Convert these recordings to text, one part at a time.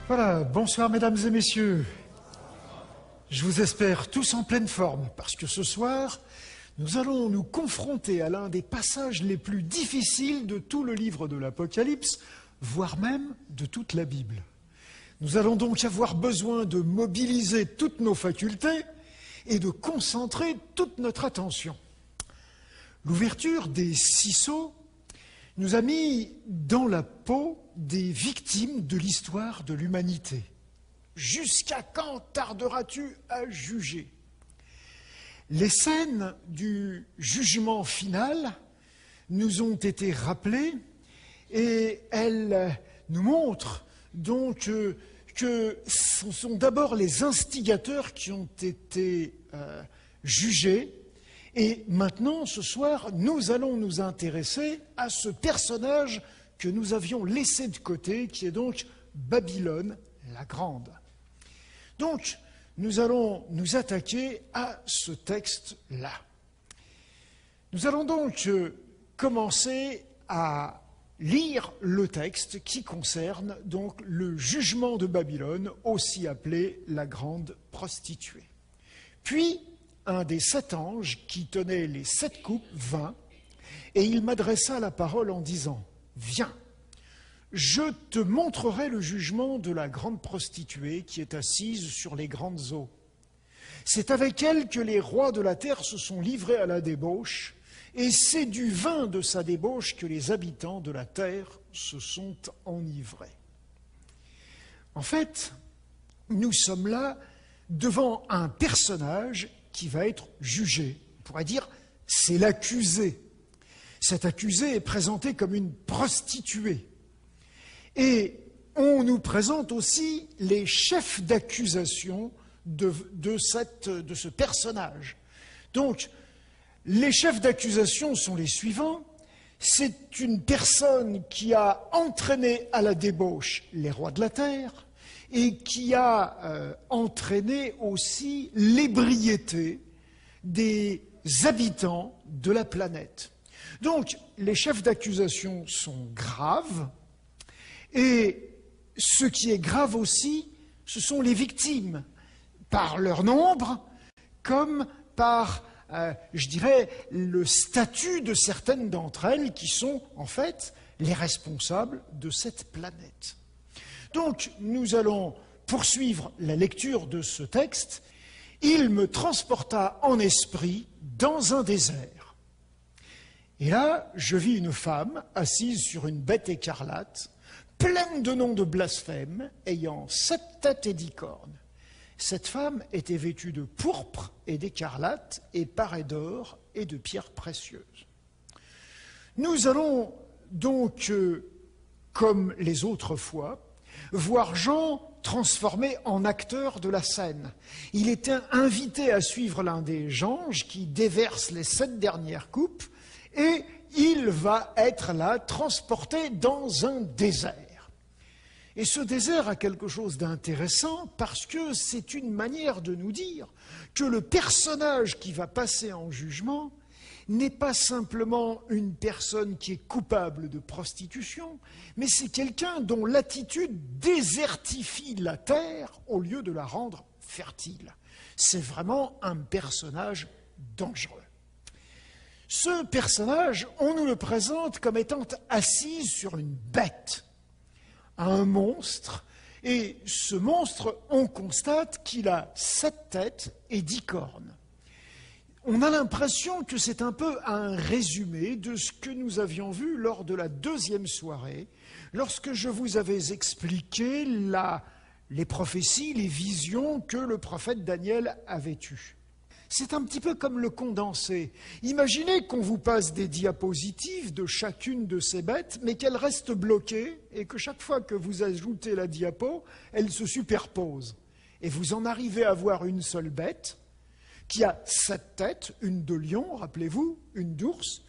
Voilà, bonsoir mesdames et messieurs. Je vous espère tous en pleine forme, parce que ce soir, nous allons nous confronter à l'un des passages les plus difficiles de tout le livre de l'Apocalypse, voire même de toute la Bible. Nous allons donc avoir besoin de mobiliser toutes nos facultés et de concentrer toute notre attention. L'ouverture des 6 sceaux nous a mis dans la peau des victimes de l'histoire de l'humanité. Jusqu'à quand tarderas-tu à juger? Les scènes du jugement final nous ont été rappelées et elles nous montrent donc que ce sont d'abord les instigateurs qui ont été jugés. Et maintenant, ce soir, nous allons nous intéresser à ce personnage que nous avions laissé de côté, qui est donc Babylone la Grande. Donc, nous allons nous attaquer à ce texte-là. Nous allons donc commencer à lire le texte qui concerne donc le jugement de Babylone, aussi appelé la Grande Prostituée. Puis, un des 7 anges qui tenait les 7 coupes vint, et il m'adressa la parole en disant « Viens, je te montrerai le jugement de la grande prostituée qui est assise sur les grandes eaux. C'est avec elle que les rois de la terre se sont livrés à la débauche, et c'est du vin de sa débauche que les habitants de la terre se sont enivrés. » En fait, nous sommes là devant un personnage qui va être jugé. On pourrait dire, c'est l'accusé. Cet accusé est présenté comme une prostituée. Et on nous présente aussi les chefs d'accusation de ce personnage. Donc, les chefs d'accusation sont les suivants. C'est une personne qui a entraîné à la débauche les rois de la terre, et qui a entraîné aussi l'ébriété des habitants de la planète. Donc, les chefs d'accusation sont graves, et ce qui est grave aussi, ce sont les victimes, par leur nombre, comme par, je dirais, le statut de certaines d'entre elles qui sont, en fait, les responsables de cette planète. Donc, nous allons poursuivre la lecture de ce texte. Il me transporta en esprit dans un désert. Et là, je vis une femme assise sur une bête écarlate, pleine de noms de blasphème, ayant 7 têtes et 10 cornes. Cette femme était vêtue de pourpre et d'écarlate, et parée d'or et de pierres précieuses. Nous allons donc, comme les autres fois, voir Jean transformé en acteur de la scène. Il était invité à suivre l'un des anges qui déverse les 7 dernières coupes, et il va être là, transporté dans un désert. Et ce désert a quelque chose d'intéressant parce que c'est une manière de nous dire que le personnage qui va passer en jugement n'est pas simplement une personne qui est coupable de prostitution, mais c'est quelqu'un dont l'attitude désertifie la terre au lieu de la rendre fertile. C'est vraiment un personnage dangereux. Ce personnage, on nous le présente comme étant assis sur une bête, un monstre, et ce monstre, on constate qu'il a 7 têtes et 10 cornes. On a l'impression que c'est un peu un résumé de ce que nous avions vu lors de la 2e soirée, lorsque je vous avais expliqué les prophéties, les visions que le prophète Daniel avait eues. C'est un petit peu comme le condensé. Imaginez qu'on vous passe des diapositives de chacune de ces bêtes, mais qu'elles restent bloquées et que chaque fois que vous ajoutez la diapo, elles se superposent. Et vous en arrivez à voir une seule bête qui a 7 têtes, une de lion, rappelez-vous, une d'ours,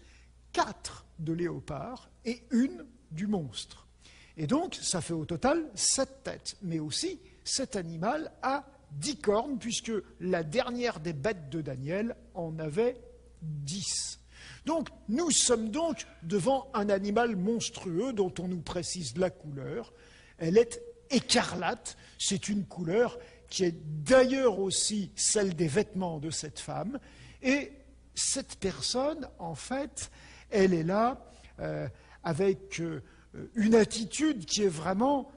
4 de léopard et une du monstre. Et donc, ça fait au total 7 têtes, mais aussi cet animal a 10 cornes, puisque la dernière des bêtes de Daniel en avait 10. Donc, nous sommes donc devant un animal monstrueux dont on nous précise la couleur. Elle est écarlate. C'est une couleur qui est d'ailleurs aussi celle des vêtements de cette femme. Et cette personne, en fait, elle est là avec une attitude qui est vraiment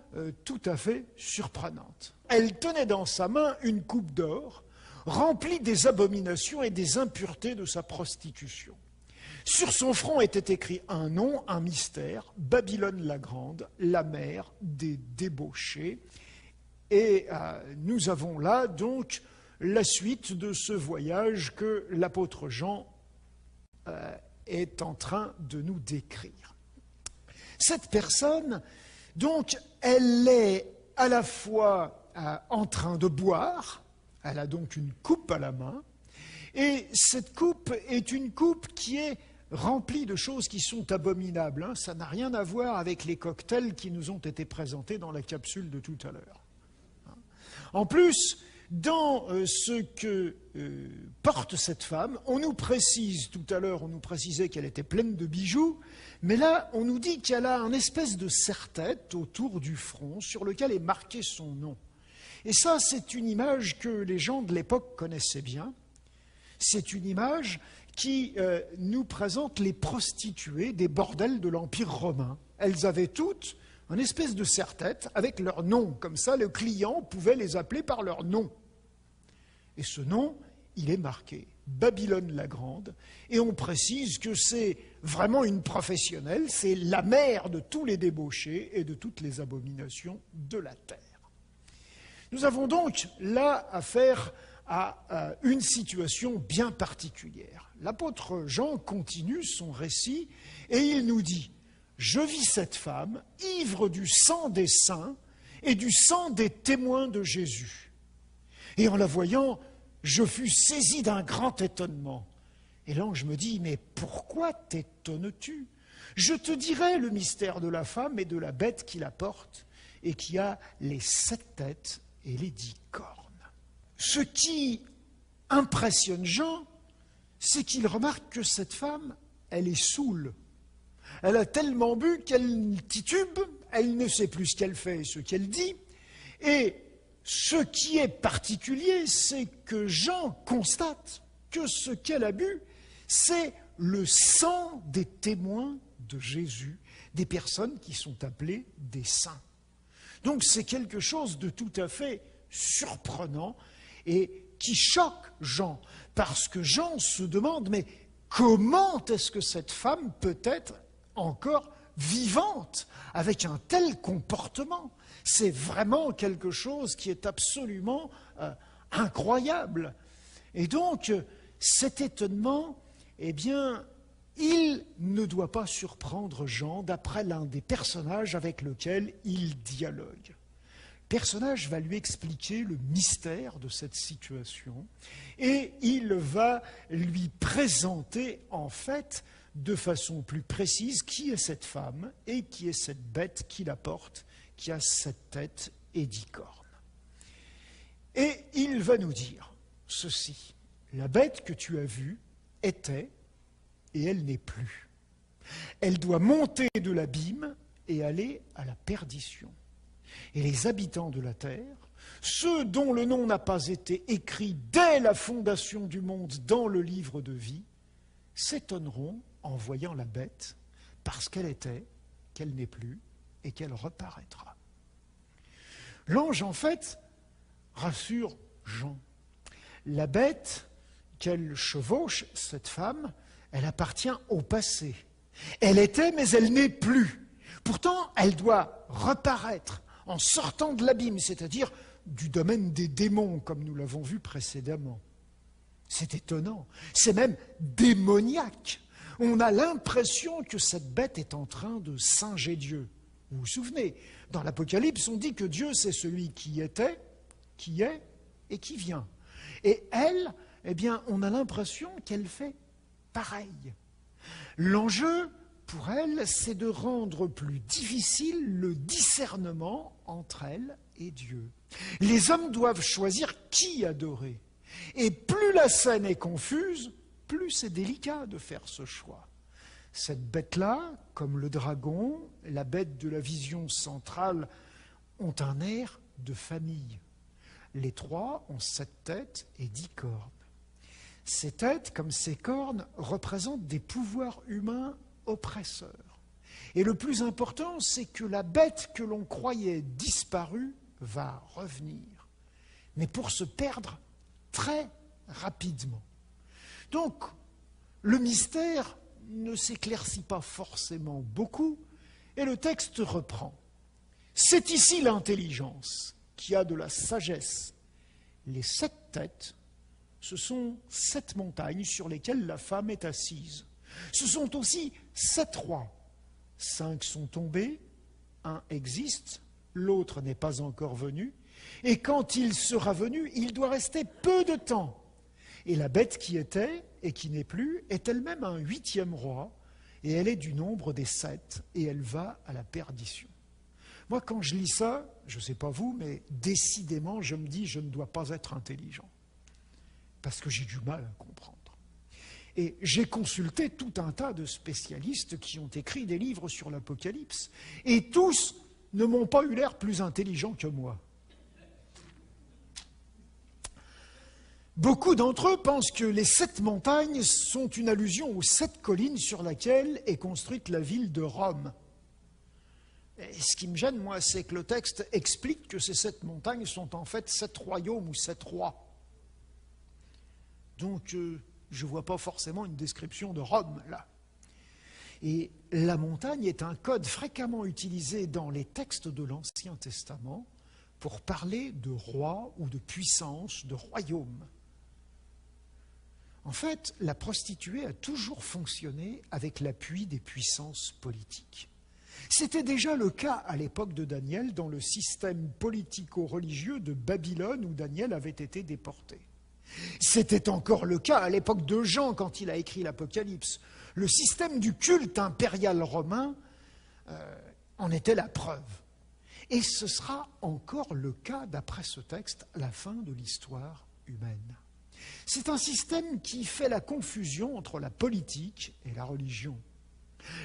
tout à fait surprenante. Elle tenait dans sa main une coupe d'or remplie des abominations et des impuretés de sa prostitution. Sur son front était écrit un nom, un mystère, Babylone la Grande, la mère des débauchés. Et nous avons là donc la suite de ce voyage que l'apôtre Jean est en train de nous décrire. Cette personne, donc, elle est à la fois en train de boire, elle a donc une coupe à la main, et cette coupe est une coupe qui est remplie de choses qui sont abominables. Ça n'a rien à voir avec les cocktails qui nous ont été présentés dans la capsule de tout à l'heure. En plus, dans ce que porte cette femme, on nous précise, tout à l'heure on nous précisait qu'elle était pleine de bijoux, mais là on nous dit qu'elle a un espèce de serre-tête autour du front sur lequel est marqué son nom. Et ça, c'est une image que les gens de l'époque connaissaient bien. C'est une image qui nous présente les prostituées des bordels de l'Empire romain. Elles avaient toutes une espèce de serre-tête avec leur nom. Comme ça, le client pouvait les appeler par leur nom. Et ce nom, il est marqué Babylone la Grande. Et on précise que c'est vraiment une professionnelle, c'est la mère de tous les débauchés et de toutes les abominations de la terre. Nous avons donc là affaire à une situation bien particulière. L'apôtre Jean continue son récit et il nous dit « Je vis cette femme, ivre du sang des saints et du sang des témoins de Jésus. Et en la voyant, je fus saisi d'un grand étonnement. Et l'ange me dit « Mais pourquoi t'étonnes-tu? Je te dirai le mystère de la femme et de la bête qui la porte et qui a les 7 têtes et les 10 cornes. » Ce qui impressionne Jean, c'est qu'il remarque que cette femme, elle est saoule. Elle a tellement bu qu'elle titube, elle ne sait plus ce qu'elle fait et ce qu'elle dit. Et ce qui est particulier, c'est que Jean constate que ce qu'elle a bu, c'est le sang des témoins de Jésus, des personnes qui sont appelées des saints. Donc c'est quelque chose de tout à fait surprenant et qui choque Jean, parce que Jean se demande, mais comment est-ce que cette femme peut être encore vivante avec un tel comportement? C'est vraiment quelque chose qui est absolument incroyable. Et donc, cet étonnement, eh bien, il ne doit pas surprendre Jean, d'après l'un des personnages avec lequel il dialogue. Le personnage va lui expliquer le mystère de cette situation et il va lui présenter en fait de façon plus précise qui est cette femme et qui est cette bête qui la porte, qui a 7 têtes et 10 cornes. Et il va nous dire ceci: la bête que tu as vue était et elle n'est plus. Elle doit monter de l'abîme et aller à la perdition. Et les habitants de la terre, ceux dont le nom n'a pas été écrit dès la fondation du monde dans le livre de vie, s'étonneront en voyant la bête, parce qu'elle était, qu'elle n'est plus, et qu'elle reparaîtra. L'ange, en fait, rassure Jean. La bête qu'elle chevauche, cette femme, elle appartient au passé. Elle était, mais elle n'est plus. Pourtant, elle doit reparaître en sortant de l'abîme, c'est-à-dire du domaine des démons, comme nous l'avons vu précédemment. C'est étonnant, c'est même démoniaque. On a l'impression que cette bête est en train de singer Dieu. Vous vous souvenez, dans l'Apocalypse, on dit que Dieu, c'est celui qui était, qui est et qui vient. Et elle, eh bien, on a l'impression qu'elle fait pareil. L'enjeu, pour elle, c'est de rendre plus difficile le discernement entre elle et Dieu. Les hommes doivent choisir qui adorer. Et plus la scène est confuse, plus c'est délicat de faire ce choix. Cette bête-là, comme le dragon, la bête de la vision centrale ont un air de famille. Les 3 ont 7 têtes et 10 cornes. Ces têtes, comme ces cornes, représentent des pouvoirs humains oppresseurs. Et le plus important, c'est que la bête que l'on croyait disparue va revenir, mais pour se perdre très rapidement. Donc, le mystère ne s'éclaircit pas forcément beaucoup, et le texte reprend. C'est ici l'intelligence qui a de la sagesse. Les 7 têtes, ce sont 7 montagnes sur lesquelles la femme est assise. Ce sont aussi 7 rois. 5 sont tombés, un existe, l'autre n'est pas encore venu, et quand il sera venu, il doit rester peu de temps. Et la bête qui était et qui n'est plus est elle-même un 8e roi, et elle est du nombre des 7, et elle va à la perdition. Moi, quand je lis ça, je ne sais pas vous, mais décidément, je me dis, je ne dois pas être intelligent, parce que j'ai du mal à comprendre. Et j'ai consulté tout un tas de spécialistes qui ont écrit des livres sur l'Apocalypse, et tous ne m'ont pas eu l'air plus intelligents que moi. Beaucoup d'entre eux pensent que les 7 montagnes sont une allusion aux 7 collines sur lesquelles est construite la ville de Rome. Et ce qui me gêne, moi, c'est que le texte explique que ces 7 montagnes sont en fait 7 royaumes ou 7 rois. Donc, je ne vois pas forcément une description de Rome, là. Et la montagne est un code fréquemment utilisé dans les textes de l'Ancien Testament pour parler de roi ou de puissance, de royaume. En fait, la prostituée a toujours fonctionné avec l'appui des puissances politiques. C'était déjà le cas à l'époque de Daniel dans le système politico-religieux de Babylone où Daniel avait été déporté. C'était encore le cas à l'époque de Jean quand il a écrit l'Apocalypse. Le système du culte impérial romain en était la preuve. Et ce sera encore le cas, d'après ce texte, à la fin de l'histoire humaine. C'est un système qui fait la confusion entre la politique et la religion.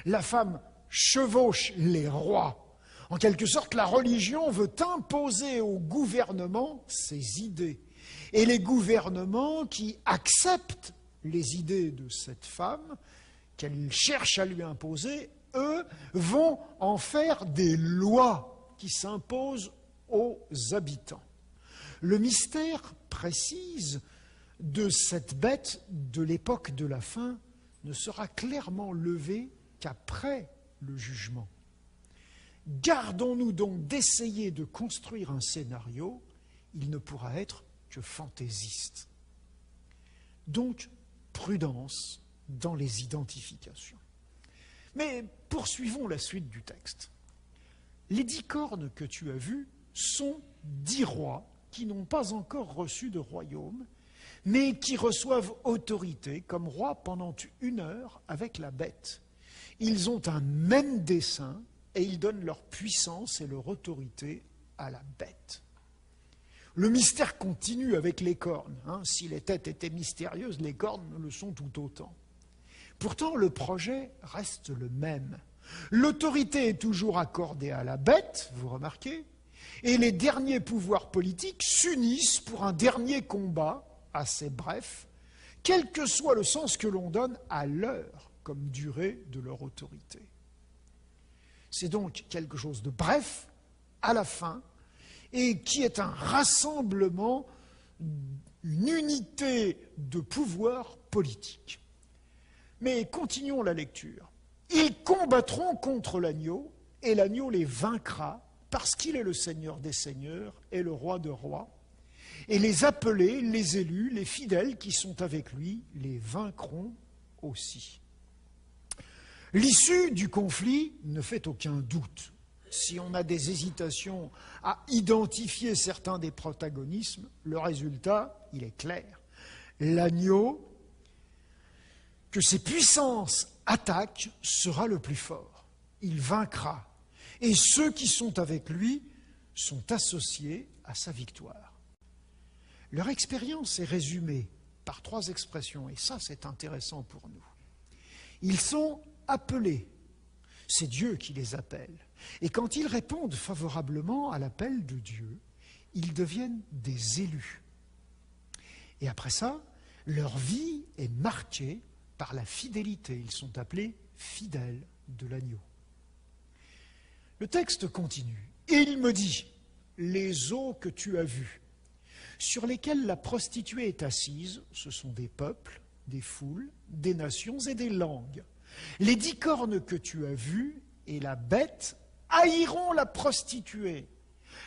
La femme chevauche les rois. En quelque sorte, la religion veut imposer au gouvernement ses idées. Et les gouvernements qui acceptent les idées de cette femme, qu'elle cherche à lui imposer, eux, vont en faire des lois qui s'imposent aux habitants. Le mystère précise de cette bête de l'époque de la fin ne sera clairement levé qu'après le jugement. Gardons-nous donc d'essayer de construire un scénario, il ne pourra être que fantaisiste. Donc, prudence dans les identifications. Mais poursuivons la suite du texte. Les 10 cornes que tu as vues sont 10 rois qui n'ont pas encore reçu de royaume, mais qui reçoivent autorité comme rois pendant 1 heure avec la bête. Ils ont un même dessein et ils donnent leur puissance et leur autorité à la bête. Le mystère continue avec les cornes. Si les têtes étaient mystérieuses, les cornes le sont tout autant. Pourtant, le projet reste le même. L'autorité est toujours accordée à la bête, vous remarquez, et les derniers pouvoirs politiques s'unissent pour un dernier combat assez bref, quel que soit le sens que l'on donne à l'heure comme durée de leur autorité. C'est donc quelque chose de bref, à la fin, et qui est un rassemblement, une unité de pouvoir politique. Mais continuons la lecture. Ils combattront contre l'agneau, et l'agneau les vaincra, parce qu'il est le Seigneur des seigneurs et le Roi de rois. Et les appelés, les élus, les fidèles qui sont avec lui, les vaincront aussi. L'issue du conflit ne fait aucun doute. Si on a des hésitations à identifier certains des protagonismes, le résultat, il est clair. L'agneau, que ses puissances attaquent, sera le plus fort. Il vaincra. Et ceux qui sont avec lui sont associés à sa victoire. Leur expérience est résumée par 3 expressions, et ça c'est intéressant pour nous. Ils sont appelés. C'est Dieu qui les appelle. Et quand ils répondent favorablement à l'appel de Dieu, ils deviennent des élus. Et après ça, leur vie est marquée par la fidélité. Ils sont appelés fidèles de l'agneau. Le texte continue. Et il me dit, les eaux que tu as vues, sur lesquelles la prostituée est assise, ce sont des peuples, des foules, des nations et des langues. Les 10 cornes que tu as vues et la bête haïront la prostituée,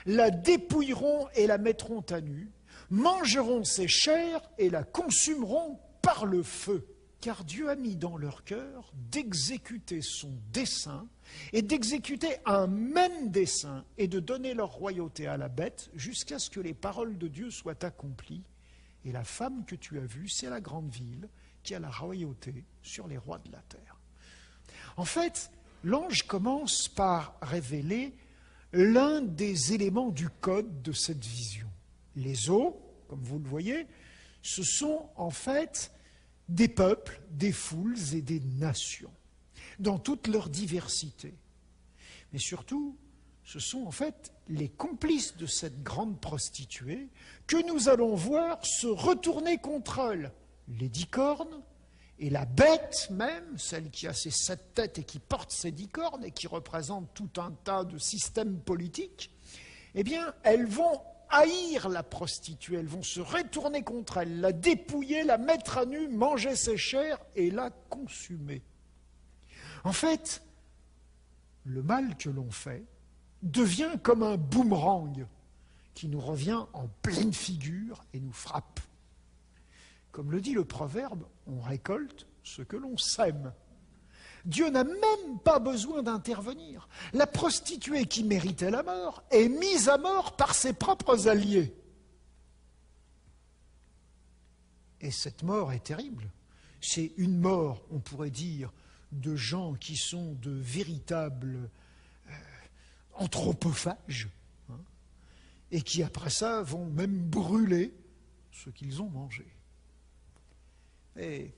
la dépouilleront et la mettront à nu, mangeront ses chairs et la consumeront par le feu. Car Dieu a mis dans leur cœur d'exécuter son dessein et d'exécuter un même dessein et de donner leur royauté à la bête jusqu'à ce que les paroles de Dieu soient accomplies. Et la femme que tu as vue, c'est la grande ville qui a la royauté sur les rois de la terre. En fait, l'ange commence par révéler l'un des éléments du code de cette vision. Les eaux, comme vous le voyez, ce sont en fait des peuples, des foules et des nations, dans toute leur diversité. Mais surtout, ce sont en fait les complices de cette grande prostituée que nous allons voir se retourner contre elle. Les 10 cornes et la bête même, celle qui a ses 7 têtes et qui porte ses 10 cornes et qui représente tout un tas de systèmes politiques, eh bien, elles vont haïr la prostituée, elles vont se retourner contre elle, la dépouiller, la mettre à nu, manger ses chairs et la consumer. En fait, le mal que l'on fait devient comme un boomerang qui nous revient en pleine figure et nous frappe. Comme le dit le proverbe, on récolte ce que l'on sème. Dieu n'a même pas besoin d'intervenir. La prostituée qui méritait la mort est mise à mort par ses propres alliés. Et cette mort est terrible. C'est une mort, on pourrait dire, de gens qui sont de véritables anthropophages, hein, et qui après ça vont même brûler ce qu'ils ont mangé. Et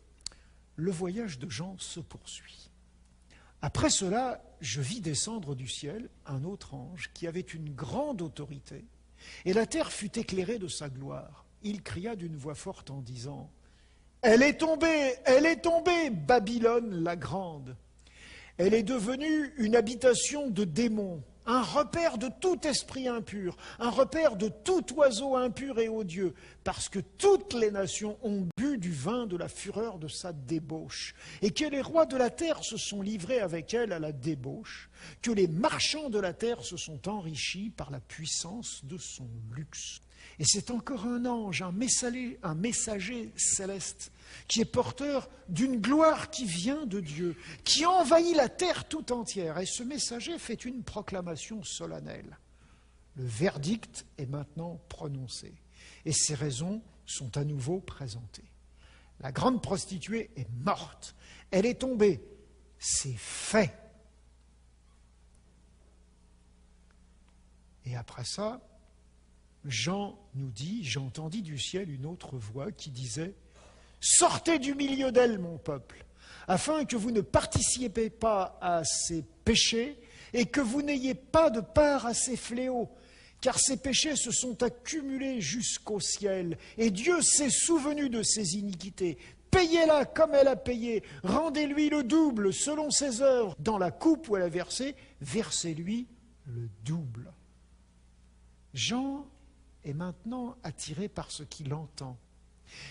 le voyage de Jean se poursuit. Après cela, je vis descendre du ciel un autre ange qui avait une grande autorité, et la terre fut éclairée de sa gloire. Il cria d'une voix forte en disant « Elle est tombée, Babylone la grande. Elle est devenue une habitation de démons, un repère de tout esprit impur, un repère de tout oiseau impur et odieux, parce que toutes les nations ont bu du vin de la fureur de sa débauche, et que les rois de la terre se sont livrés avec elle à la débauche, que les marchands de la terre se sont enrichis par la puissance de son luxe. » Et c'est encore un ange, un messager céleste, qui est porteur d'une gloire qui vient de Dieu, qui envahit la terre tout entière. Et ce messager fait une proclamation solennelle. Le verdict est maintenant prononcé, et ses raisons sont à nouveau présentées. La grande prostituée est morte, elle est tombée, c'est fait. Et après ça, Jean nous dit, j'entendis du ciel une autre voix qui disait « Sortez du milieu d'elle, mon peuple, afin que vous ne participiez pas à ses péchés et que vous n'ayez pas de part à ses fléaux, car ses péchés se sont accumulés jusqu'au ciel, et Dieu s'est souvenu de ses iniquités. Payez-la comme elle a payé, rendez-lui le double selon ses œuvres. Dans la coupe où elle a versé, versez-lui le double. » Jean est maintenant attiré par ce qu'il entend.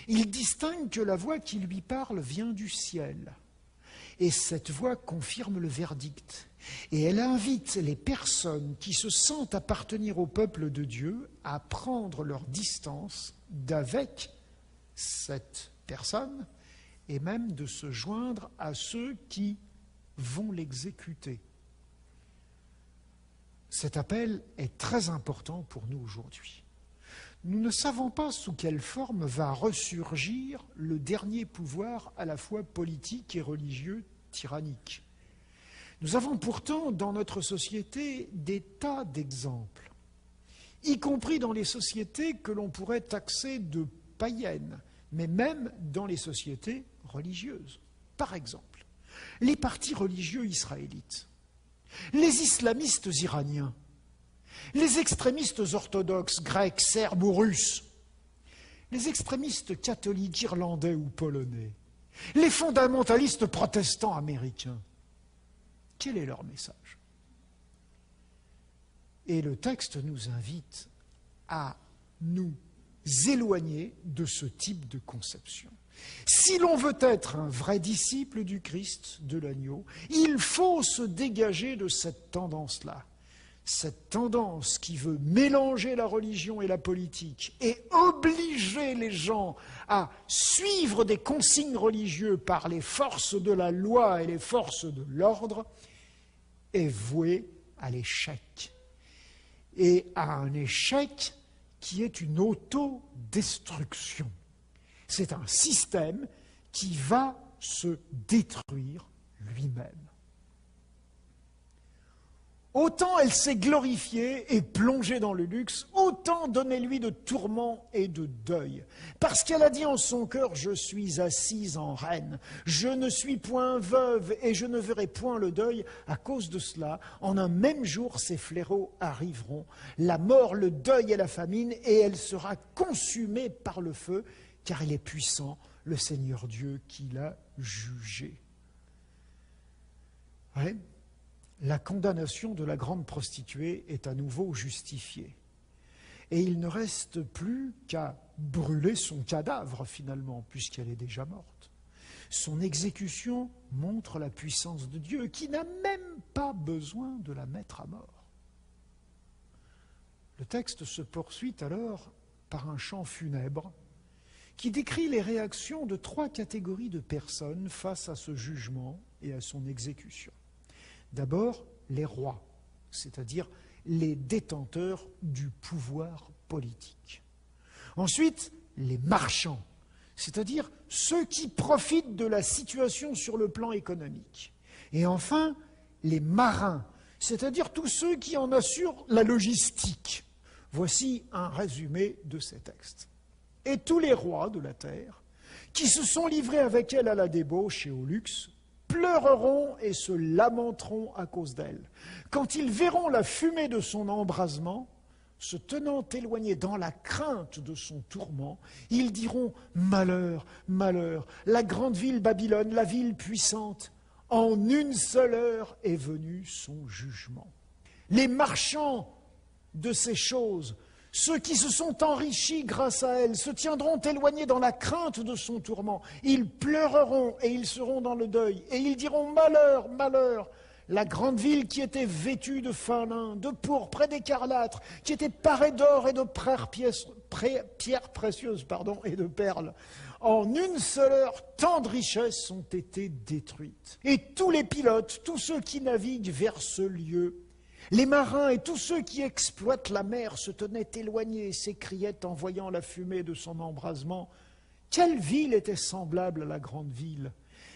Il distingue que la voix qui lui parle vient du ciel. Et cette voix confirme le verdict. Et elle invite les personnes qui se sentent appartenir au peuple de Dieu à prendre leur distance d'avec cette personne et même de se joindre à ceux qui vont l'exécuter. Cet appel est très important pour nous aujourd'hui. Nous ne savons pas sous quelle forme va ressurgir le dernier pouvoir à la fois politique et religieux tyrannique. Nous avons pourtant dans notre société des tas d'exemples, y compris dans les sociétés que l'on pourrait taxer de païennes, mais même dans les sociétés religieuses. Par exemple, les partis religieux israélites. les islamistes iraniens, les extrémistes orthodoxes, grecs, serbes ou russes, les extrémistes catholiques irlandais ou polonais, les fondamentalistes protestants américains. Quel est leur message? Et le texte nous invite à nous éloigner de ce type de conception. Si l'on veut être un vrai disciple du Christ, de l'agneau, il faut se dégager de cette tendance-là. Cette tendance qui veut mélanger la religion et la politique et obliger les gens à suivre des consignes religieuses par les forces de la loi et les forces de l'ordre est vouée à l'échec. Et à un échec qui est une autodestruction. C'est un système qui va se détruire lui-même. Autant elle s'est glorifiée et plongée dans le luxe, autant donnez-lui de tourments et de deuil. Parce qu'elle a dit en son cœur, je suis assise en reine, je ne suis point veuve et je ne verrai point le deuil. À cause de cela, en un même jour, ces fléaux arriveront, la mort, le deuil et la famine, et elle sera consumée par le feu, car il est puissant, le Seigneur Dieu qui l'a jugé. Ouais. La condamnation de la grande prostituée est à nouveau justifiée. Et il ne reste plus qu'à brûler son cadavre, finalement, puisqu'elle est déjà morte. Son exécution montre la puissance de Dieu, qui n'a même pas besoin de la mettre à mort. Le texte se poursuit alors par un chant funèbre qui décrit les réactions de 3 catégories de personnes face à ce jugement et à son exécution. D'abord, les rois, c'est-à-dire les détenteurs du pouvoir politique. Ensuite, les marchands, c'est-à-dire ceux qui profitent de la situation sur le plan économique. Et enfin, les marins, c'est-à-dire tous ceux qui en assurent la logistique. Voici un résumé de ces textes. Et tous les rois de la terre, qui se sont livrés avec elle à la débauche et au luxe, pleureront et se lamenteront à cause d'elle. Quand ils verront la fumée de son embrasement, se tenant éloignés dans la crainte de son tourment, ils diront « Malheur, malheur, la grande ville Babylone, la ville puissante, en une seule heure est venu son jugement. » Les marchands de ces choses, ceux qui se sont enrichis grâce à elle, se tiendront éloignés dans la crainte de son tourment. Ils pleureront et ils seront dans le deuil. Et ils diront « Malheur, malheur !» La grande ville qui était vêtue de fin lin, de pourpre et d'écarlâtre, qui était parée d'or et de pierres précieuses et de perles. En une seule heure, tant de richesses ont été détruites. Et tous les pilotes, tous ceux qui naviguent vers ce lieu, les marins et tous ceux qui exploitent la mer se tenaient éloignés et s'écriaient en voyant la fumée de son embrasement « Quelle ville était semblable à la grande ville ?»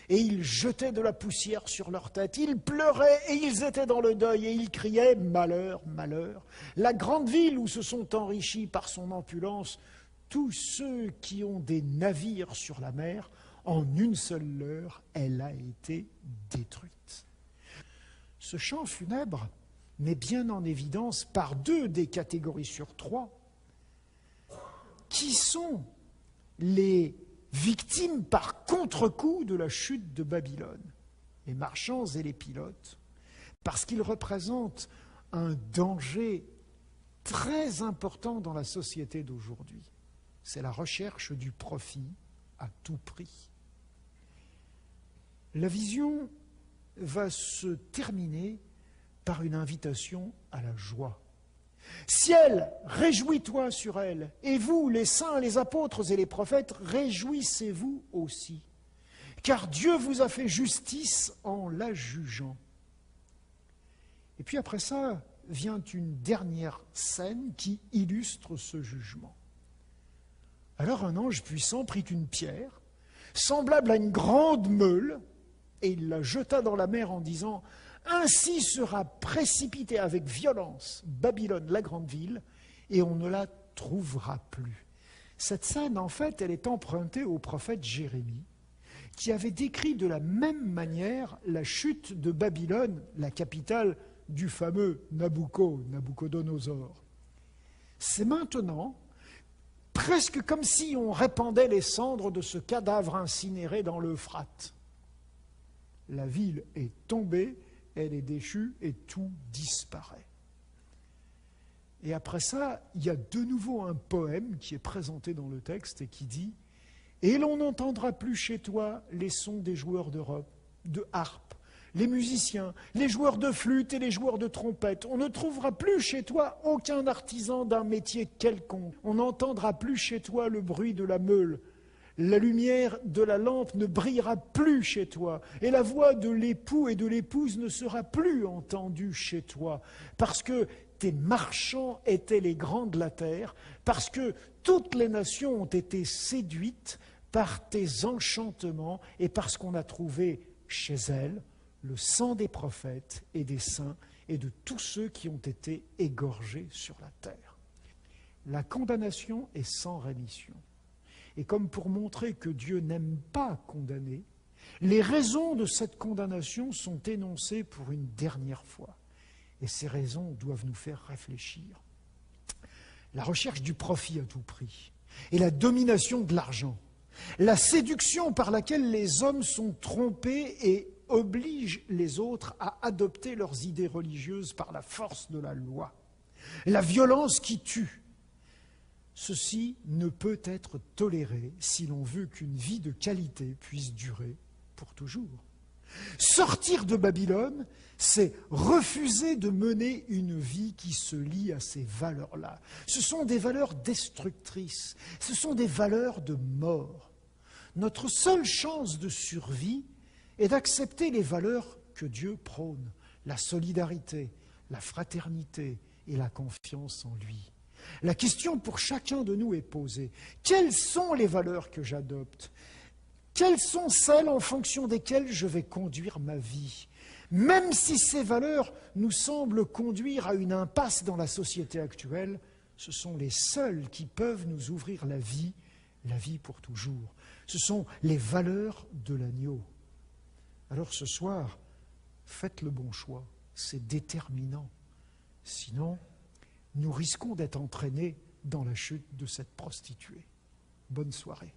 Et ils jetaient de la poussière sur leur tête, ils pleuraient et ils étaient dans le deuil et ils criaient « Malheur, malheur !» La grande ville où se sont enrichis par son opulence tous ceux qui ont des navires sur la mer, en une seule heure, elle a été détruite. Ce chant funèbre met bien en évidence par 2 des catégories sur 3 qui sont les victimes par contre-coup de la chute de Babylone, les marchands et les pilotes, parce qu'ils représentent un danger très important dans la société d'aujourd'hui. C'est la recherche du profit à tout prix. La vision va se terminer par une invitation à la joie. Ciel, réjouis-toi sur elle, et vous, les saints, les apôtres et les prophètes, réjouissez-vous aussi, car Dieu vous a fait justice en la jugeant. Et puis après ça, vient une dernière scène qui illustre ce jugement. Alors un ange puissant prit une pierre, semblable à une grande meule, et il la jeta dans la mer en disant « Ainsi sera précipitée avec violence Babylone, la grande ville, et on ne la trouvera plus. » Cette scène, en fait, elle est empruntée au prophète Jérémie, qui avait décrit de la même manière la chute de Babylone, la capitale du fameux Nabucodonosor. C'est maintenant presque comme si on répandait les cendres de ce cadavre incinéré dans l'Euphrate. La ville est tombée, elle est déchue et tout disparaît. Et après ça, il y a de nouveau un poème qui est présenté dans le texte et qui dit « Et l'on n'entendra plus chez toi les sons des joueurs de harpe, les musiciens, les joueurs de flûte et les joueurs de trompette. On ne trouvera plus chez toi aucun artisan d'un métier quelconque. On n'entendra plus chez toi le bruit de la meule. La lumière de la lampe ne brillera plus chez toi, et la voix de l'époux et de l'épouse ne sera plus entendue chez toi, parce que tes marchands étaient les grands de la terre, parce que toutes les nations ont été séduites par tes enchantements, et parce qu'on a trouvé chez elles le sang des prophètes et des saints et de tous ceux qui ont été égorgés sur la terre. » La condamnation est sans rémission. Et comme pour montrer que Dieu n'aime pas condamner, les raisons de cette condamnation sont énoncées pour une dernière fois. Et ces raisons doivent nous faire réfléchir. La recherche du profit à tout prix et la domination de l'argent, la séduction par laquelle les hommes sont trompés et obligent les autres à adopter leurs idées religieuses par la force de la loi, la violence qui tue, ceci ne peut être toléré si l'on veut qu'une vie de qualité puisse durer pour toujours. Sortir de Babylone, c'est refuser de mener une vie qui se lie à ces valeurs-là. Ce sont des valeurs destructrices, ce sont des valeurs de mort. Notre seule chance de survie est d'accepter les valeurs que Dieu prône, la solidarité, la fraternité et la confiance en lui. La question pour chacun de nous est posée. Quelles sont les valeurs que j'adopte ? Quelles sont celles en fonction desquelles je vais conduire ma vie ? Même si ces valeurs nous semblent conduire à une impasse dans la société actuelle, ce sont les seules qui peuvent nous ouvrir la vie pour toujours. Ce sont les valeurs de l'agneau. Alors ce soir, faites le bon choix, c'est déterminant. Sinon, nous risquons d'être entraînés dans la chute de cette prostituée. Bonne soirée.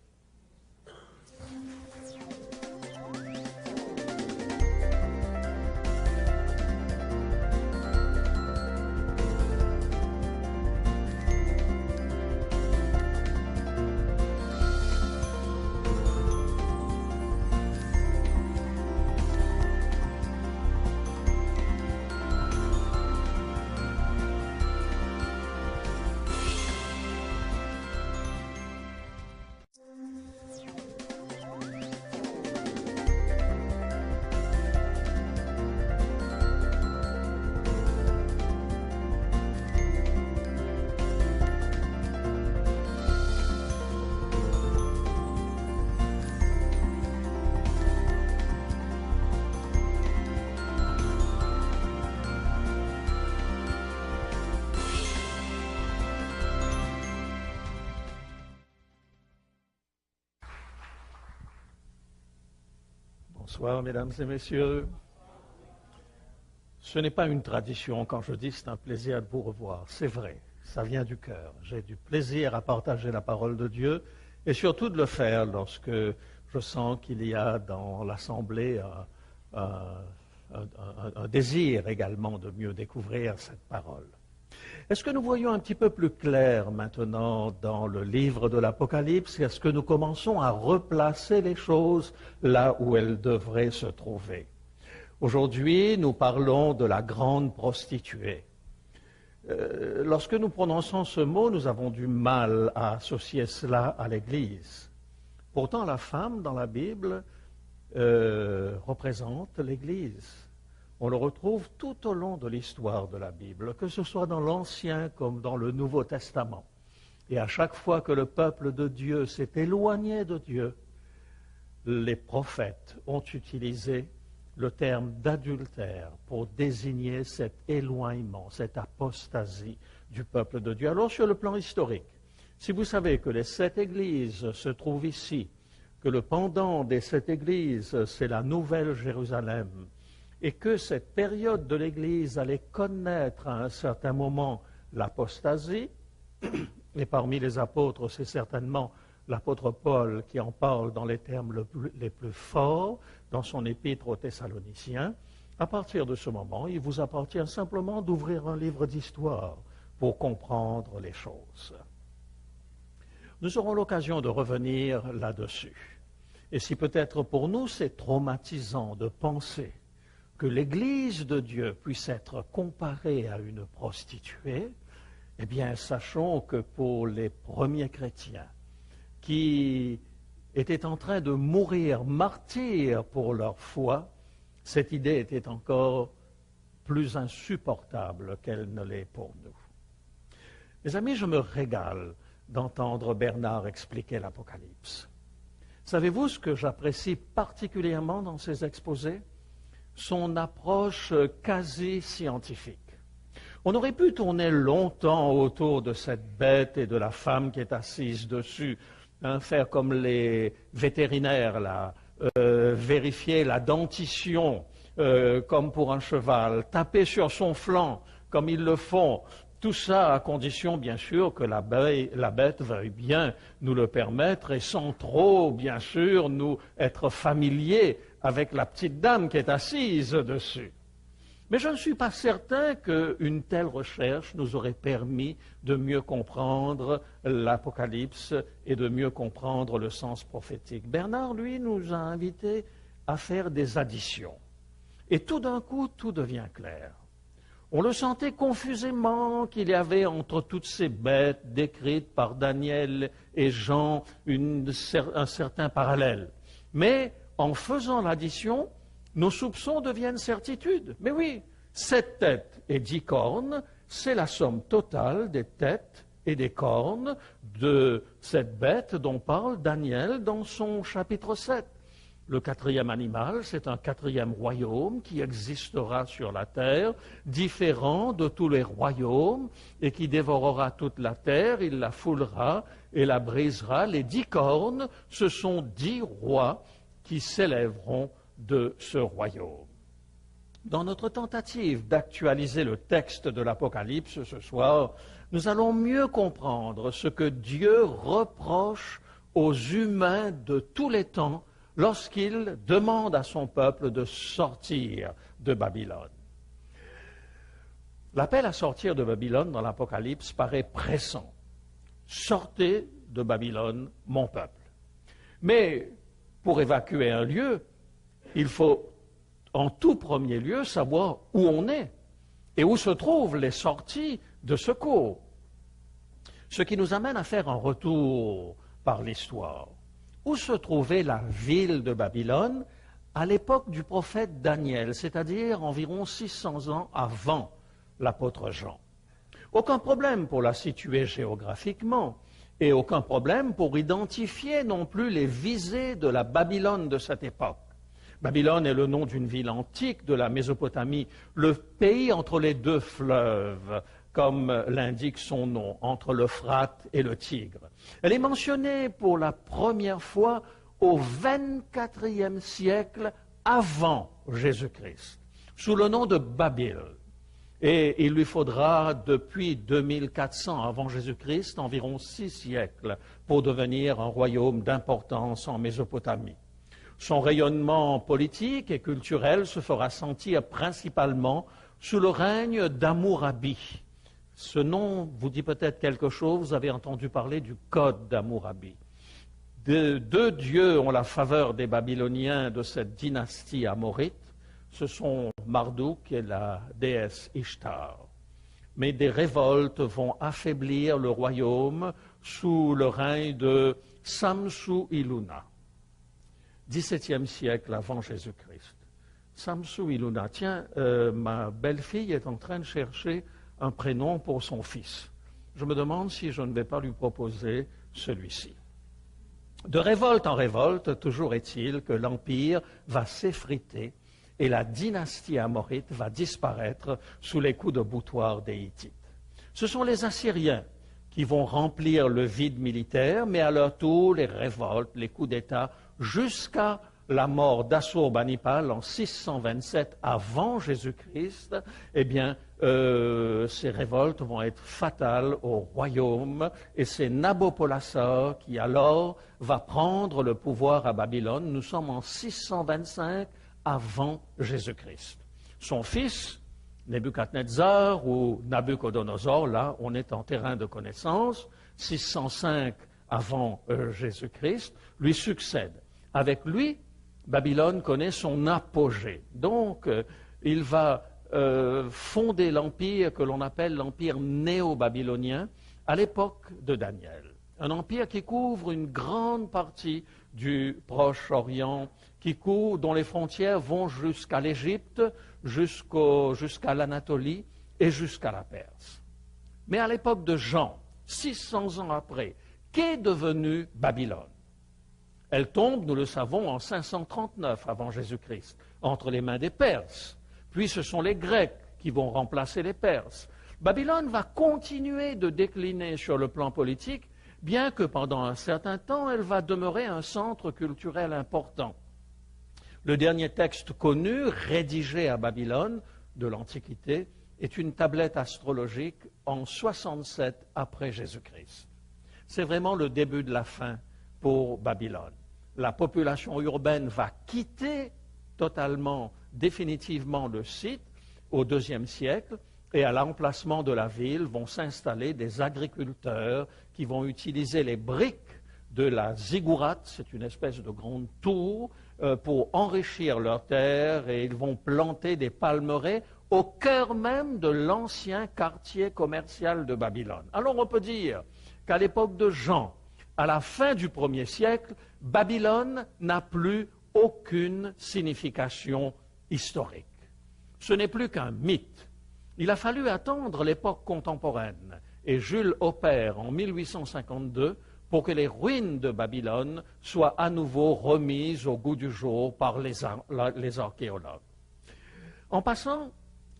Bonsoir, mesdames et messieurs. Ce n'est pas une tradition quand je dis c'est un plaisir de vous revoir. C'est vrai, ça vient du cœur. J'ai du plaisir à partager la parole de Dieu et surtout de le faire lorsque je sens qu'il y a dans l'Assemblée un désir également de mieux découvrir cette parole. Est-ce que nous voyons un petit peu plus clair maintenant dans le livre de l'Apocalypse? Est-ce que nous commençons à replacer les choses là où elles devraient se trouver? Aujourd'hui, nous parlons de la grande prostituée. Lorsque nous prononçons ce mot, nous avons du mal à associer cela à l'Église. Pourtant, la femme dans la Bible représente l'Église. On le retrouve tout au long de l'histoire de la Bible, que ce soit dans l'Ancien comme dans le Nouveau Testament. Et à chaque fois que le peuple de Dieu s'est éloigné de Dieu, les prophètes ont utilisé le terme d'adultère pour désigner cet éloignement, cette apostasie du peuple de Dieu. Alors sur le plan historique, si vous savez que les 7 églises se trouvent ici, que le pendant de cette Église, c'est la Nouvelle Jérusalem, et que cette période de l'Église allait connaître à un certain moment l'apostasie, et parmi les apôtres, c'est certainement l'apôtre Paul qui en parle dans les termes les plus forts dans son épître aux Thessaloniciens. À partir de ce moment, il vous appartient simplement d'ouvrir un livre d'histoire pour comprendre les choses. Nous aurons l'occasion de revenir là-dessus. Et si peut-être pour nous c'est traumatisant de penser que l'Église de Dieu puisse être comparée à une prostituée, eh bien sachons que pour les premiers chrétiens qui étaient en train de mourir martyrs pour leur foi, cette idée était encore plus insupportable qu'elle ne l'est pour nous. Mes amis, je me régale d'entendre Bernard expliquer l'Apocalypse. Savez-vous ce que j'apprécie particulièrement dans ses exposés? Son approche quasi scientifique. On aurait pu tourner longtemps autour de cette bête et de la femme qui est assise dessus, faire comme les vétérinaires, là, vérifier la dentition comme pour un cheval, taper sur son flanc comme ils le font. Tout ça à condition, bien sûr, que la bête veuille bien nous le permettre et sans trop, bien sûr, nous être familiers avec la petite dame qui est assise dessus. Mais je ne suis pas certain qu'une telle recherche nous aurait permis de mieux comprendre l'Apocalypse et de mieux comprendre le sens prophétique. Bernard, lui, nous a invités à faire des additions. Et tout d'un coup, tout devient clair. On le sentait confusément qu'il y avait entre toutes ces bêtes décrites par Daniel et Jean un certain parallèle. Mais en faisant l'addition, nos soupçons deviennent certitudes. Mais oui, 7 têtes et 10 cornes, c'est la somme totale des têtes et des cornes de cette bête dont parle Daniel dans son chapitre 7. Le 4e animal, c'est un 4e royaume qui existera sur la terre, différent de tous les royaumes, et qui dévorera toute la terre, il la foulera et la brisera. Les 10 cornes, ce sont 10 rois qui s'élèveront de ce royaume. Dans notre tentative d'actualiser le texte de l'Apocalypse ce soir, nous allons mieux comprendre ce que Dieu reproche aux humains de tous les temps lorsqu'il demande à son peuple de sortir de Babylone. L'appel à sortir de Babylone dans l'Apocalypse paraît pressant. Sortez de Babylone, mon peuple. Mais pour évacuer un lieu, il faut en tout premier lieu savoir où on est et où se trouvent les sorties de secours. Ce qui nous amène à faire un retour par l'histoire. Où se trouvait la ville de Babylone à l'époque du prophète Daniel, c'est-à-dire environ 600 ans avant l'apôtre Jean? Aucun problème pour la situer géographiquement et aucun problème pour identifier non plus les visées de la Babylone de cette époque. Babylone est le nom d'une ville antique de la Mésopotamie, le pays entre les 2 fleuves, comme l'indique son nom, entre l'Euphrate et le Tigre. Elle est mentionnée pour la première fois au XXIe siècle avant Jésus-Christ, sous le nom de Babyle. Et il lui faudra, depuis 2400 avant Jésus-Christ, environ 6 siècles pour devenir un royaume d'importance en Mésopotamie. Son rayonnement politique et culturel se fera sentir principalement sous le règne d'Hammurabi. Ce nom vous dit peut-être quelque chose, vous avez entendu parler du code d'Hammurabi. 2 dieux ont la faveur des Babyloniens de cette dynastie amorite. Ce sont Marduk et la déesse Ishtar. Mais des révoltes vont affaiblir le royaume sous le règne de Samsu-Iluna. 17e siècle avant Jésus-Christ. Samsu-Iluna. Tiens, ma belle-fille est en train de chercher un prénom pour son fils. Je me demande si je ne vais pas lui proposer celui-ci. De révolte en révolte, toujours est-il que l'Empire va s'effriter et la dynastie amorite va disparaître sous les coups de boutoir des Hittites. Ce sont les Assyriens qui qui vont remplir le vide militaire, mais à leur tour, les révoltes, les coups d'État, jusqu'à la mort d'Assurbanipal en 627 avant Jésus-Christ, eh bien, ces révoltes vont être fatales au royaume et c'est Nabopolassar qui alors va prendre le pouvoir à Babylone. Nous sommes en 625 avant Jésus-Christ. Son fils, Nebuchadnezzar ou Nabuchodonosor, là, on est en terrain de connaissance, 605 avant Jésus-Christ, lui succède. Avec lui, Babylone connaît son apogée. Donc, il va fonder l'empire que l'on appelle l'empire néo-babylonien à l'époque de Daniel. Un empire qui couvre une grande partie du Proche-Orient, dont les frontières vont jusqu'à l'Égypte, jusqu'à l'Anatolie et jusqu'à la Perse. Mais à l'époque de Jean, 600 ans après, qu'est devenue Babylone? Elle tombe, nous le savons, en 539 avant Jésus-Christ, entre les mains des Perses. Puis ce sont les Grecs qui vont remplacer les Perses. Babylone va continuer de décliner sur le plan politique, bien que pendant un certain temps, elle va demeurer un centre culturel important. Le dernier texte connu, rédigé à Babylone, de l'Antiquité, est une tablette astrologique en 67 après Jésus-Christ. C'est vraiment le début de la fin pour Babylone. La population urbaine va quitter totalement, définitivement le site au IIe siècle et à l'emplacement de la ville vont s'installer des agriculteurs qui vont utiliser les briques de la ziggourate, c'est une espèce de grande tour, pour enrichir leurs terres et ils vont planter des palmeraies au cœur même de l'ancien quartier commercial de Babylone. Alors on peut dire qu'à l'époque de Jean, à la fin du 1er siècle, Babylone n'a plus aucune signification historique. Ce n'est plus qu'un mythe. Il a fallu attendre l'époque contemporaine et Jules Hopper en 1852 pour que les ruines de Babylone soient à nouveau remises au goût du jour par les archéologues. En passant,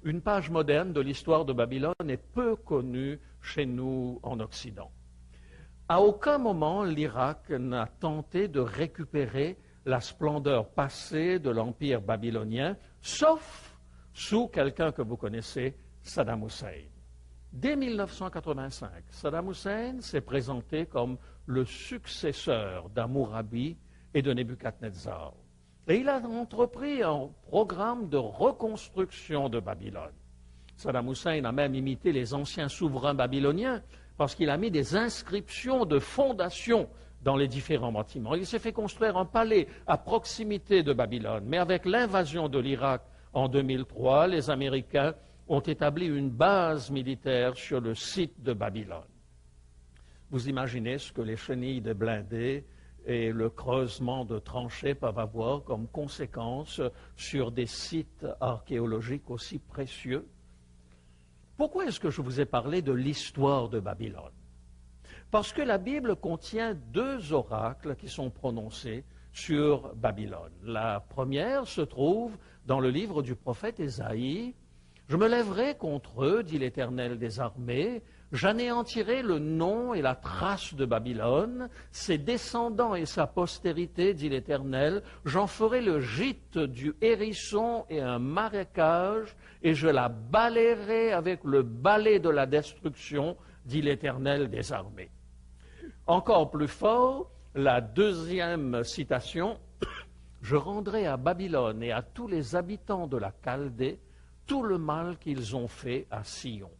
une page moderne de l'histoire de Babylone est peu connue chez nous en Occident. À aucun moment, l'Irak n'a tenté de récupérer la splendeur passée de l'empire babylonien, sauf sous quelqu'un que vous connaissez, Saddam Hussein. Dès 1985, Saddam Hussein s'est présenté comme le successeur d'Hammurabi et de Nebuchadnezzar. Et il a entrepris un programme de reconstruction de Babylone. Saddam Hussein a même imité les anciens souverains babyloniens parce qu'il a mis des inscriptions de fondation dans les différents bâtiments. Il s'est fait construire un palais à proximité de Babylone. Mais avec l'invasion de l'Irak en 2003, les Américains ont établi une base militaire sur le site de Babylone. Vous imaginez ce que les chenilles de blindés et le creusement de tranchées peuvent avoir comme conséquence sur des sites archéologiques aussi précieux. Pourquoi est-ce que je vous ai parlé de l'histoire de Babylone? Parce que la Bible contient 2 oracles qui sont prononcés sur Babylone. La première se trouve dans le livre du prophète Ésaïe. « Je me lèverai contre eux, dit l'Éternel des armées, j'anéantirai le nom et la trace de Babylone, ses descendants et sa postérité, dit l'Éternel, j'en ferai le gîte du hérisson et un marécage, et je la balayerai avec le balai de la destruction, dit l'Éternel des armées. » Encore plus fort, la deuxième citation, « Je rendrai à Babylone et à tous les habitants de la Chaldée tout le mal qu'ils ont fait à Sion.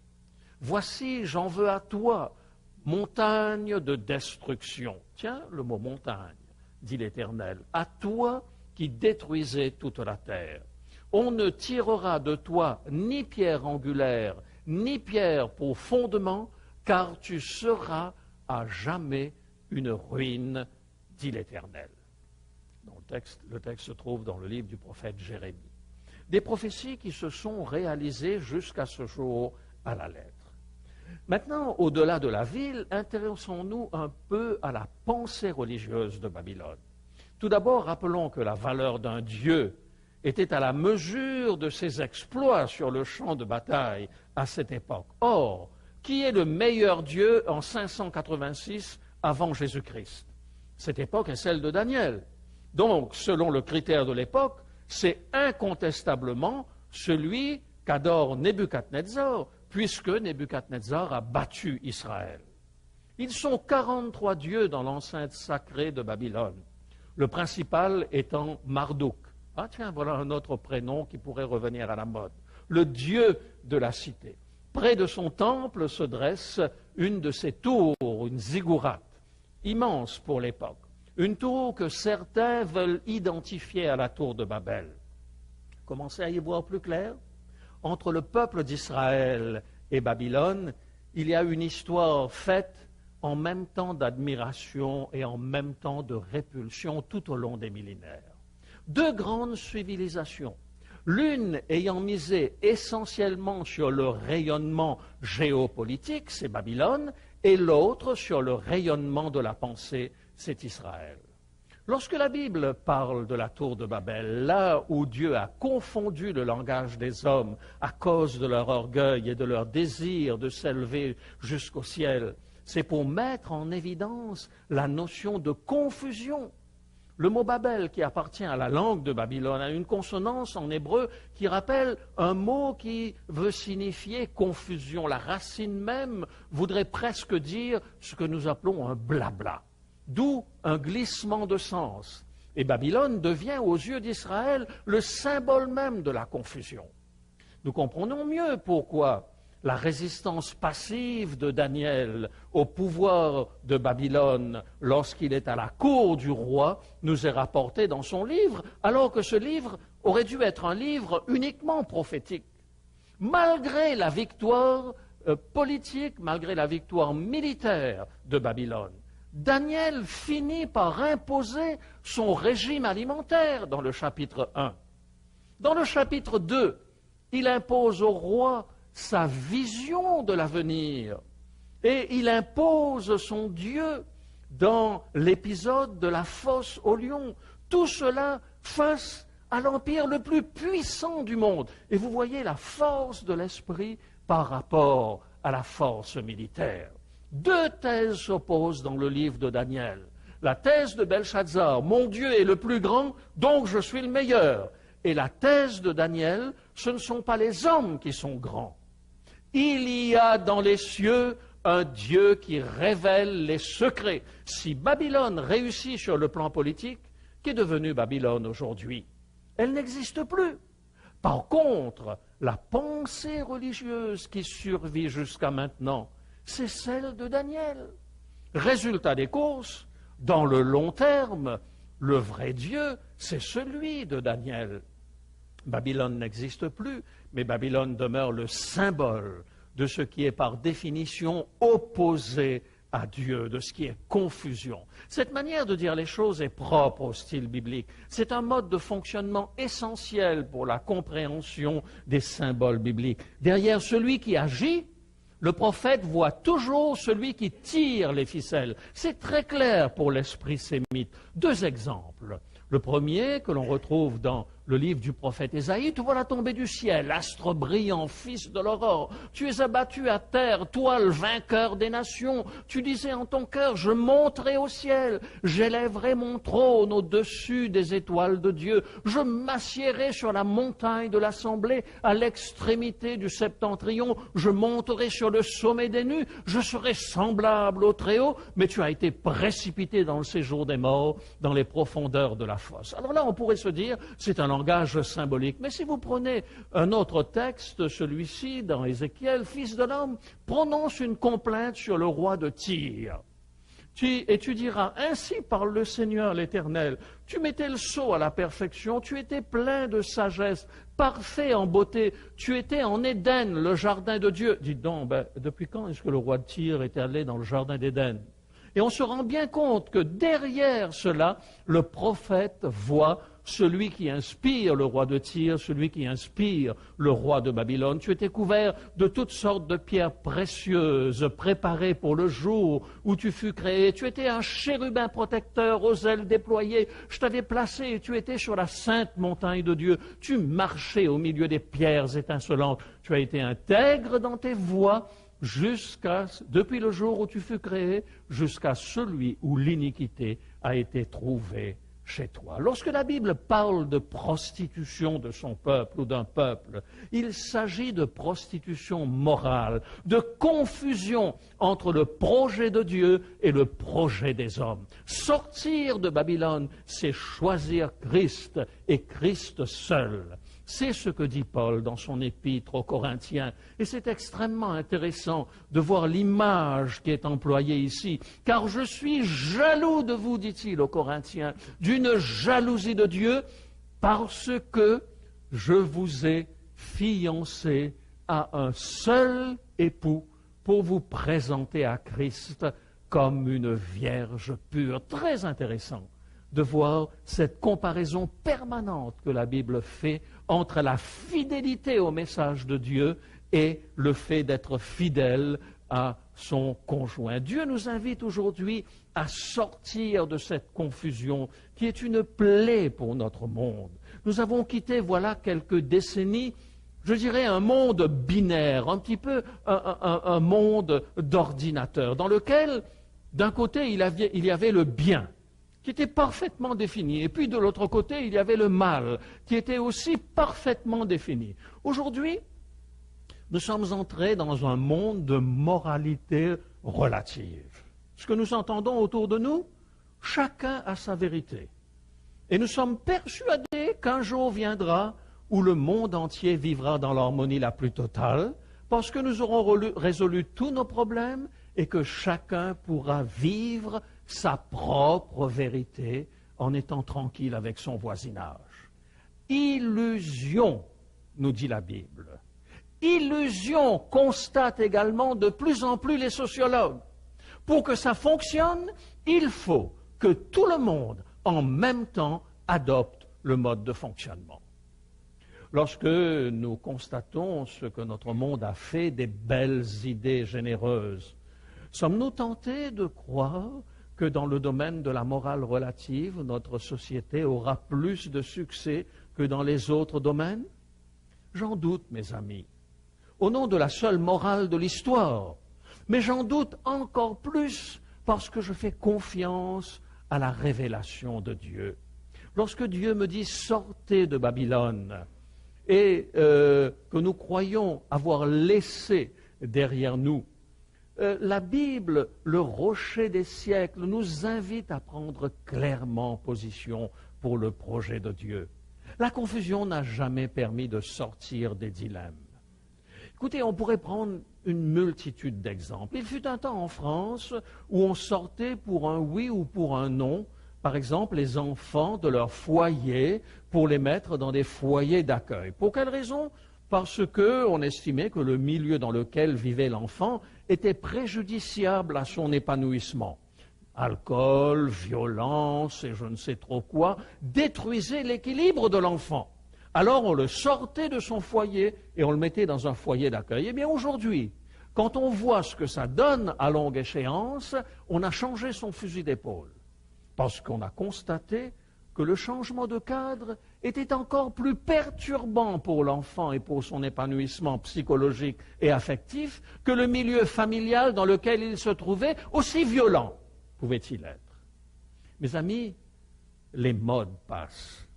Voici, j'en veux à toi, montagne de destruction. » Tiens, le mot montagne, dit l'Éternel, à toi qui détruisais toute la terre. On ne tirera de toi ni pierre angulaire, ni pierre pour fondement, car tu seras à jamais une ruine, dit l'Éternel. Le texte se trouve dans le livre du prophète Jérémie. Des prophéties qui se sont réalisées jusqu'à ce jour à la lettre. Maintenant, au-delà de la ville, intéressons-nous un peu à la pensée religieuse de Babylone. Tout d'abord, rappelons que la valeur d'un dieu était à la mesure de ses exploits sur le champ de bataille à cette époque. Or, qui est le meilleur Dieu en 586 avant Jésus-Christ. Cette époque est celle de Daniel. Donc, selon le critère de l'époque, c'est incontestablement celui qu'adore Nebuchadnezzar, puisque Nebuchadnezzar a battu Israël. Ils sont 43 dieux dans l'enceinte sacrée de Babylone, le principal étant Marduk. Ah tiens, voilà un autre prénom qui pourrait revenir à la mode. Le dieu de la cité. Près de son temple se dresse une de ses tours, une ziggourate, immense pour l'époque. Une tour que certains veulent identifier à la tour de Babel. Commencez à y voir plus clair. Entre le peuple d'Israël et Babylone, il y a une histoire faite en même temps d'admiration et en même temps de répulsion tout au long des millénaires. Deux grandes civilisations, l'une ayant misé essentiellement sur le rayonnement géopolitique, c'est Babylone, et l'autre sur le rayonnement de la pensée, c'est Israël. Lorsque la Bible parle de la tour de Babel, là où Dieu a confondu le langage des hommes à cause de leur orgueil et de leur désir de s'élever jusqu'au ciel, c'est pour mettre en évidence la notion de confusion. Le mot Babel, qui appartient à la langue de Babylone, a une consonance en hébreu qui rappelle un mot qui veut signifier confusion. La racine même voudrait presque dire ce que nous appelons un blabla. D'où un glissement de sens. Et Babylone devient aux yeux d'Israël le symbole même de la confusion. Nous comprenons mieux pourquoi la résistance passive de Daniel au pouvoir de Babylone lorsqu'il est à la cour du roi nous est rapportée dans son livre, alors que ce livre aurait dû être un livre uniquement prophétique. Malgré la victoire politique, malgré la victoire militaire de Babylone, Daniel finit par imposer son régime alimentaire dans le chapitre 1. Dans le chapitre 2, il impose au roi sa vision de l'avenir et il impose son Dieu dans l'épisode de la fosse au lion. Tout cela face à l'empire le plus puissant du monde. Et vous voyez la force de l'esprit par rapport à la force militaire. Deux thèses s'opposent dans le livre de Daniel. La thèse de Belshazzar, mon Dieu est le plus grand, donc je suis le meilleur. Et la thèse de Daniel, ce ne sont pas les hommes qui sont grands. Il y a dans les cieux un Dieu qui révèle les secrets. Si Babylone réussit sur le plan politique, qu'est devenue Babylone aujourd'hui? Elle n'existe plus. Par contre, la pensée religieuse qui survit jusqu'à maintenant, c'est celle de Daniel. Résultat des courses, dans le long terme, le vrai Dieu, c'est celui de Daniel. Babylone n'existe plus, mais Babylone demeure le symbole de ce qui est par définition opposé à Dieu, de ce qui est confusion. Cette manière de dire les choses est propre au style biblique. C'est un mode de fonctionnement essentiel pour la compréhension des symboles bibliques. Derrière celui qui agit, le prophète voit toujours celui qui tire les ficelles. C'est très clair pour l'esprit sémite. Deux exemples. Le premier, que l'on retrouve dans le livre du prophète Ésaïe, te voilà tombé du ciel, astre brillant, fils de l'aurore. Tu es abattu à terre, toi le vainqueur des nations. Tu disais en ton cœur, je monterai au ciel, j'élèverai mon trône au-dessus des étoiles de Dieu. Je m'assiérai sur la montagne de l'assemblée, à l'extrémité du septentrion. Je monterai sur le sommet des nues, je serai semblable au Très-Haut, mais tu as été précipité dans le séjour des morts, dans les profondeurs de la fosse. Alors là, on pourrait se dire, c'est un langage symbolique. Mais si vous prenez un autre texte, celui-ci, dans Ézéchiel, fils de l'homme, prononce une complainte sur le roi de Tyr. Et tu diras, ainsi parle le Seigneur l'Éternel, tu mettais le sceau à la perfection, tu étais plein de sagesse, parfait en beauté, tu étais en Éden, le jardin de Dieu. Dites donc, depuis quand est-ce que le roi de Tyr est allé dans le jardin d'Éden? Et on se rend bien compte que derrière cela, le prophète voit celui qui inspire le roi de Tyr, celui qui inspire le roi de Babylone. Tu étais couvert de toutes sortes de pierres précieuses, préparées pour le jour où tu fus créé. Tu étais un chérubin protecteur aux ailes déployées. Je t'avais placé et tu étais sur la sainte montagne de Dieu. Tu marchais au milieu des pierres étincelantes. Tu as été intègre dans tes voies. depuis le jour où tu fus créé, jusqu'à celui où l'iniquité a été trouvée chez toi. Lorsque la Bible parle de prostitution de son peuple ou d'un peuple, il s'agit de prostitution morale, de confusion entre le projet de Dieu et le projet des hommes. Sortir de Babylone, c'est choisir Christ et Christ seul. C'est ce que dit Paul dans son épître aux Corinthiens. Et c'est extrêmement intéressant de voir l'image qui est employée ici. Car je suis jaloux de vous, dit-il aux Corinthiens, d'une jalousie de Dieu, parce que je vous ai fiancés à un seul époux pour vous présenter à Christ comme une vierge pure. Très intéressant de voir cette comparaison permanente que la Bible fait entre la fidélité au message de Dieu et le fait d'être fidèle à son conjoint. Dieu nous invite aujourd'hui à sortir de cette confusion qui est une plaie pour notre monde. Nous avons quitté, voilà quelques décennies, je dirais un monde binaire, un petit peu un monde d'ordinateur, dans lequel, d'un côté, il y avait le bien, qui était parfaitement défini. Et puis de l'autre côté, il y avait le mal, qui était aussi parfaitement défini. Aujourd'hui, nous sommes entrés dans un monde de moralité relative. Ce que nous entendons autour de nous, chacun a sa vérité. Et nous sommes persuadés qu'un jour viendra où le monde entier vivra dans l'harmonie la plus totale, parce que nous aurons résolu tous nos problèmes et que chacun pourra vivre sa propre vérité en étant tranquille avec son voisinage. Illusion, nous dit la Bible. Illusion constate également de plus en plus les sociologues. Pour que ça fonctionne, il faut que tout le monde, en même temps, adopte le mode de fonctionnement. Lorsque nous constatons ce que notre monde a fait des belles idées généreuses, sommes-nous tentés de croire que dans le domaine de la morale relative, notre société aura plus de succès que dans les autres domaines? J'en doute, mes amis, au nom de la seule morale de l'histoire, mais j'en doute encore plus parce que je fais confiance à la révélation de Dieu. Lorsque Dieu me dit « sortez de Babylone », et que nous croyons avoir laissé derrière nous, la Bible, le rocher des siècles, nous invite à prendre clairement position pour le projet de Dieu. La confusion n'a jamais permis de sortir des dilemmes. Écoutez, on pourrait prendre une multitude d'exemples. Il fut un temps en France où on sortait pour un oui ou pour un non, par exemple, les enfants de leur foyer pour les mettre dans des foyers d'accueil. Pour quelle raison? Parce qu'on estimait que le milieu dans lequel vivait l'enfant était préjudiciable à son épanouissement. Alcool, violence et je ne sais trop quoi détruisaient l'équilibre de l'enfant. Alors on le sortait de son foyer et on le mettait dans un foyer d'accueil. Eh bien aujourd'hui, quand on voit ce que ça donne à longue échéance, on a changé son fusil d'épaule. Parce qu'on a constaté que le changement de cadre était encore plus perturbant pour l'enfant et pour son épanouissement psychologique et affectif que le milieu familial dans lequel il se trouvait, aussi violent pouvait-il être. Mes amis, les modes passent,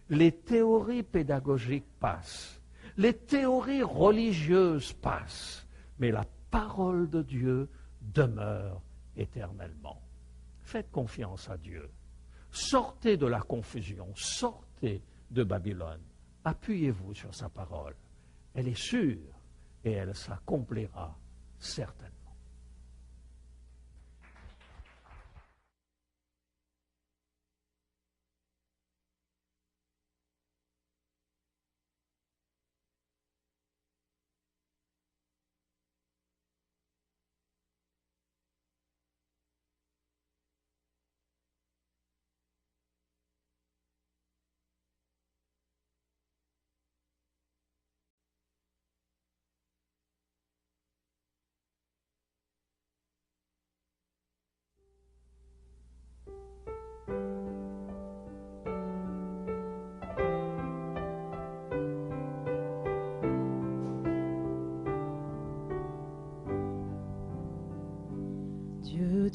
les théories pédagogiques passent, les théories religieuses passent, mais la parole de Dieu demeure éternellement. Faites confiance à Dieu. Sortez de la confusion, sortez de Babylone. Appuyez-vous sur sa parole. Elle est sûre et elle s'accomplira certainement.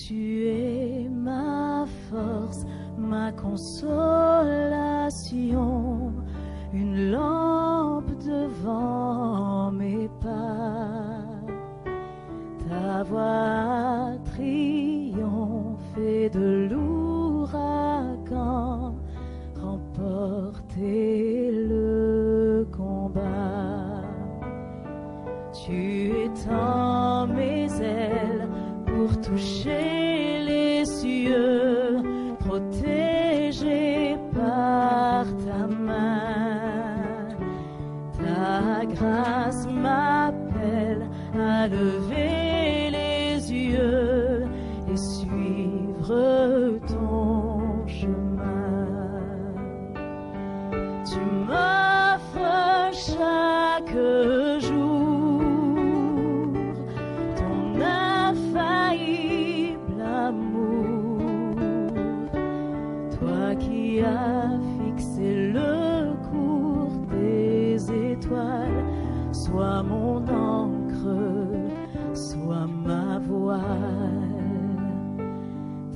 Tu es ma force, ma consolation, une lampe devant mes pas. Ta voix a triomphé de l'ouragan, remporté le combat. Tu étends mes ailes pour toucher les cieux, protégé par ta main. Ta grâce m'appelle à lever les yeux et suivre ton chemin. Tu m'offres chaque jour ton infaillible amour, toi qui as fixé le cours des étoiles. Sois mon encre, sois ma voile.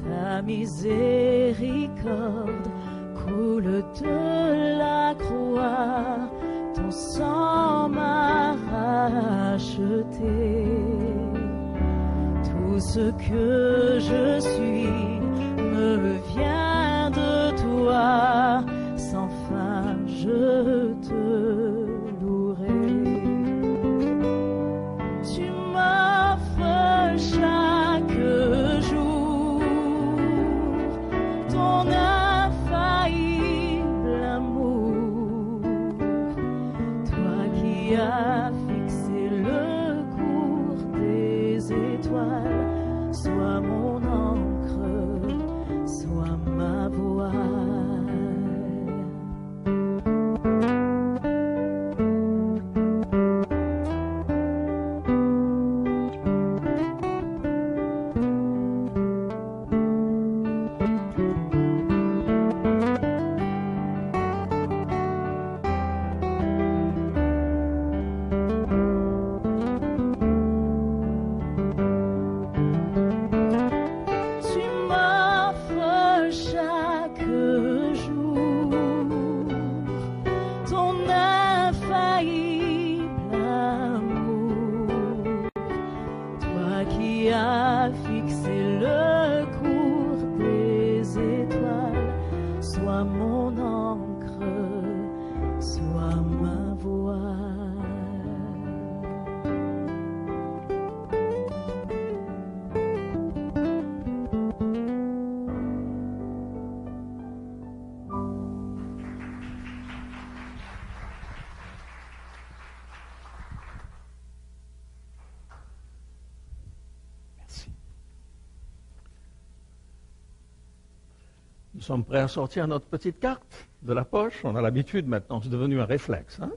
Ta miséricorde coule de la croix, ton sang m'a racheté. Tout ce que je suis me vient de toi, sans fin je te louerai. Tu m'offres chaque jour ton infaillible amour, toi qui as fixé le cours des étoiles. Sois mon encre, sois ma voile. Nous sommes prêts à sortir notre petite carte de la poche. On a l'habitude maintenant, c'est devenu un réflexe. Hein?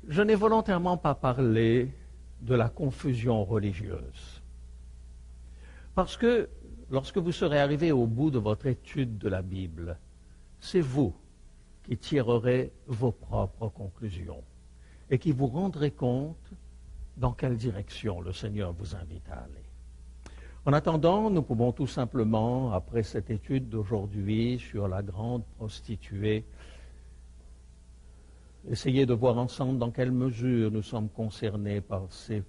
Je n'ai volontairement pas parlé de la confusion religieuse. Parce que lorsque vous serez arrivé au bout de votre étude de la Bible, c'est vous qui tirerez vos propres conclusions et qui vous rendrez compte dans quelle direction le Seigneur vous invite à aller. En attendant, nous pouvons tout simplement, après cette étude d'aujourd'hui sur la grande prostituée, essayer de voir ensemble dans quelle mesure nous sommes concernés par ces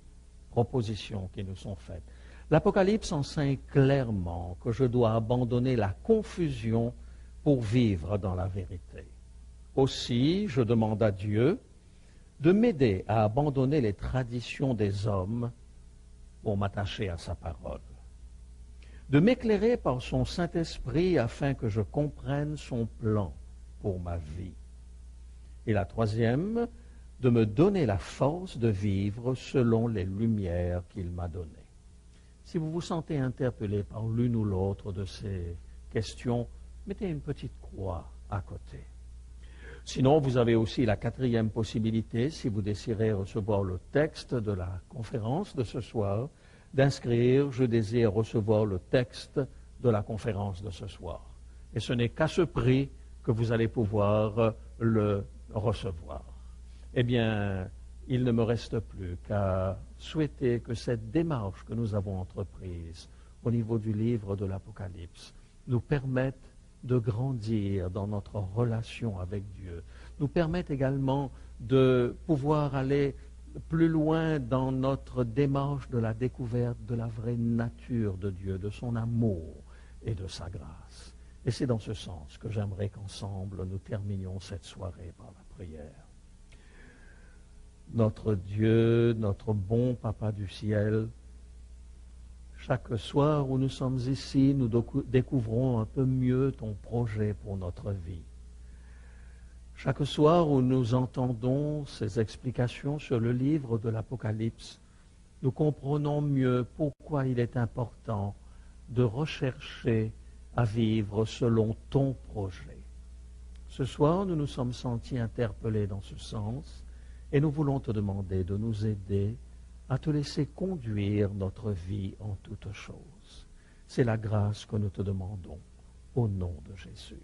propositions qui nous sont faites. L'Apocalypse enseigne clairement que je dois abandonner la confusion pour vivre dans la vérité. Aussi, je demande à Dieu de m'aider à abandonner les traditions des hommes pour m'attacher à sa parole, de m'éclairer par son Saint-Esprit afin que je comprenne son plan pour ma vie. Et la troisième, de me donner la force de vivre selon les lumières qu'il m'a données. Si vous vous sentez interpellé par l'une ou l'autre de ces questions, mettez une petite croix à côté. Sinon, vous avez aussi la quatrième possibilité, si vous désirez recevoir le texte de la conférence de ce soir, d'inscrire « Je désire recevoir le texte de la conférence de ce soir ». Et ce n'est qu'à ce prix que vous allez pouvoir le recevoir. Eh bien, il ne me reste plus qu'à souhaiter que cette démarche que nous avons entreprise au niveau du livre de l'Apocalypse nous permette de grandir dans notre relation avec Dieu, nous permette également de pouvoir aller plus loin dans notre démarche de la découverte de la vraie nature de Dieu, de son amour et de sa grâce. Et c'est dans ce sens que j'aimerais qu'ensemble nous terminions cette soirée par la prière. Notre Dieu, notre bon Papa du ciel, chaque soir où nous sommes ici, nous découvrons un peu mieux ton projet pour notre vie. Chaque soir où nous entendons ces explications sur le livre de l'Apocalypse, nous comprenons mieux pourquoi il est important de rechercher à vivre selon ton projet. Ce soir, nous nous sommes sentis interpellés dans ce sens et nous voulons te demander de nous aider à te laisser conduire notre vie en toutes choses. C'est la grâce que nous te demandons au nom de Jésus.